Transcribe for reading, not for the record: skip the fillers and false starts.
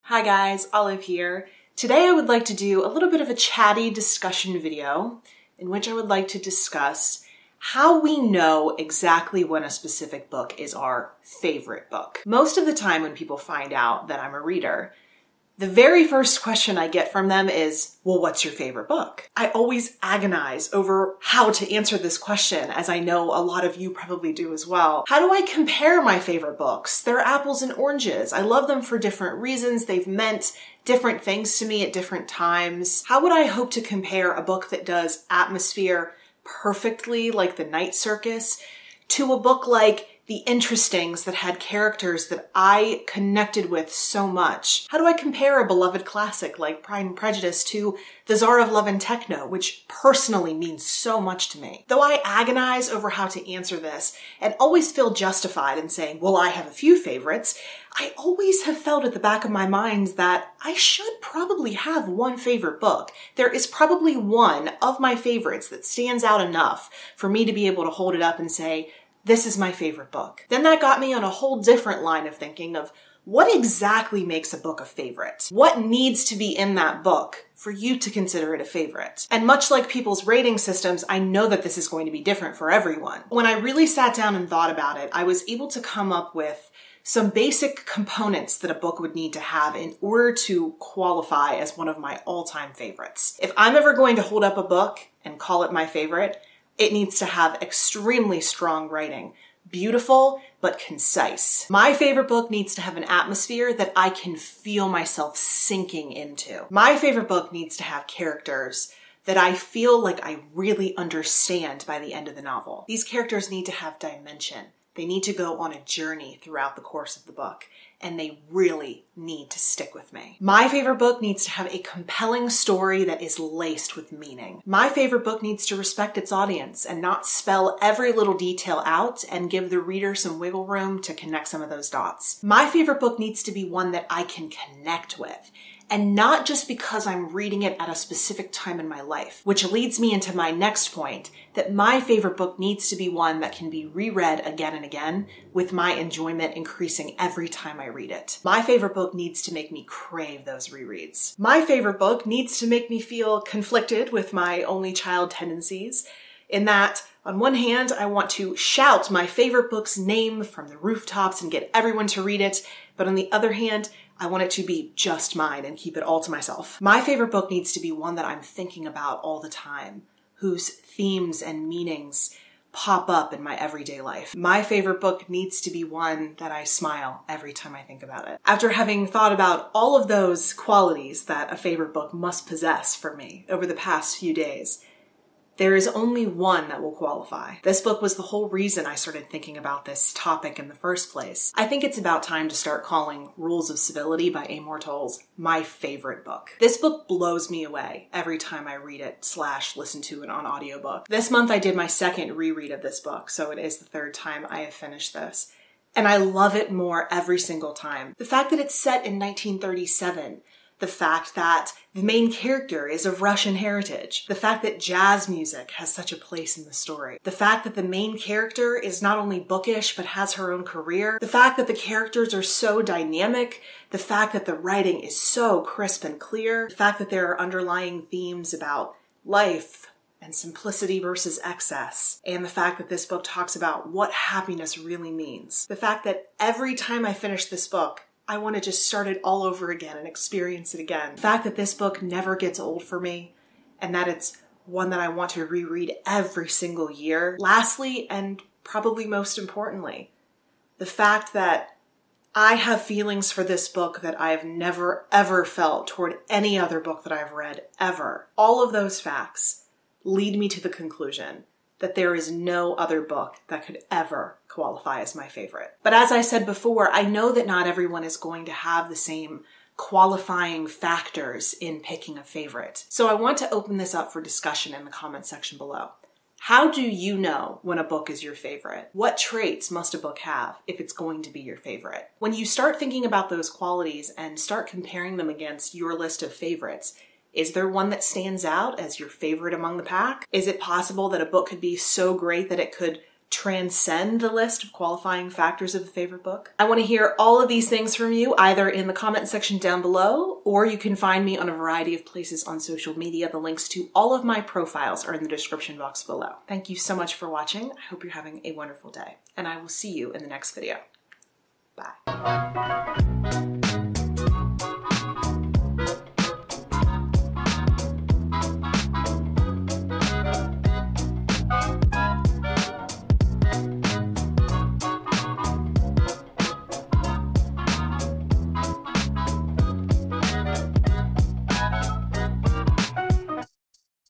Hi guys, Olive here. Today I would like to do a little bit of a chatty discussion video in which I would like to discuss how we know exactly when a specific book is our favorite book. Most of the time when people find out that I'm a reader, the very first question I get from them is, well, what's your favorite book? I always agonize over how to answer this question, as I know a lot of you probably do as well. How do I compare my favorite books? They're apples and oranges. I love them for different reasons. They've meant different things to me at different times. How would I hope to compare a book that does atmosphere perfectly, like The Night Circus, to a book like The Interestings that had characters that I connected with so much? How do I compare a beloved classic like Pride and Prejudice to The Tsar of Love and Techno, which personally means so much to me? Though I agonize over how to answer this and always feel justified in saying, well, I have a few favorites, I always have felt at the back of my mind that I should probably have one favorite book. There is probably one of my favorites that stands out enough for me to be able to hold it up and say, this is my favorite book. Then that got me on a whole different line of thinking of what exactly makes a book a favorite? What needs to be in that book for you to consider it a favorite? And much like people's rating systems, I know that this is going to be different for everyone. When I really sat down and thought about it, I was able to come up with some basic components that a book would need to have in order to qualify as one of my all-time favorites. If I'm ever going to hold up a book and call it my favorite, it needs to have extremely strong writing, beautiful but concise. My favorite book needs to have an atmosphere that I can feel myself sinking into. My favorite book needs to have characters that I feel like I really understand by the end of the novel. These characters need to have dimension. They need to go on a journey throughout the course of the book, and they really need to stick with me. My favorite book needs to have a compelling story that is laced with meaning. My favorite book needs to respect its audience and not spell every little detail out and give the reader some wiggle room to connect some of those dots. My favorite book needs to be one that I can connect with, and not just because I'm reading it at a specific time in my life, which leads me into my next point, that my favorite book needs to be one that can be reread again and again, with my enjoyment increasing every time I read it. My favorite book needs to make me crave those rereads. My favorite book needs to make me feel conflicted with my only child tendencies, in that on one hand, I want to shout my favorite book's name from the rooftops and get everyone to read it, but on the other hand, I want it to be just mine and keep it all to myself. My favorite book needs to be one that I'm thinking about all the time, whose themes and meanings pop up in my everyday life. My favorite book needs to be one that I smile every time I think about it. After having thought about all of those qualities that a favorite book must possess for me over the past few days, there is only one that will qualify. This book was the whole reason I started thinking about this topic in the first place. I think it's about time to start calling Rules of Civility by Amor Towles my favorite book. This book blows me away every time I read it / listen to it on audiobook. This month I did my second reread of this book, so it is the third time I have finished this. And I love it more every single time. The fact that it's set in 1937, the fact that the main character is of Russian heritage, the fact that jazz music has such a place in the story, the fact that the main character is not only bookish but has her own career, the fact that the characters are so dynamic, the fact that the writing is so crisp and clear, the fact that there are underlying themes about life and simplicity versus excess, and the fact that this book talks about what happiness really means. The fact that every time I finish this book, I want to just start it all over again and experience it again. The fact that this book never gets old for me, and that it's one that I want to reread every single year. Lastly, and probably most importantly, the fact that I have feelings for this book that I have never ever felt toward any other book that I've read ever. All of those facts lead me to the conclusion that there is no other book that could ever qualify as my favorite. But as I said before, I know that not everyone is going to have the same qualifying factors in picking a favorite. So I want to open this up for discussion in the comment section below. How do you know when a book is your favorite? What traits must a book have if it's going to be your favorite? When you start thinking about those qualities and start comparing them against your list of favorites, is there one that stands out as your favorite among the pack? Is it possible that a book could be so great that it could transcend the list of qualifying factors of a favorite book? I want to hear all of these things from you, either in the comment section down below, or you can find me on a variety of places on social media. The links to all of my profiles are in the description box below. Thank you so much for watching. I hope you're having a wonderful day, and I will see you in the next video. Bye.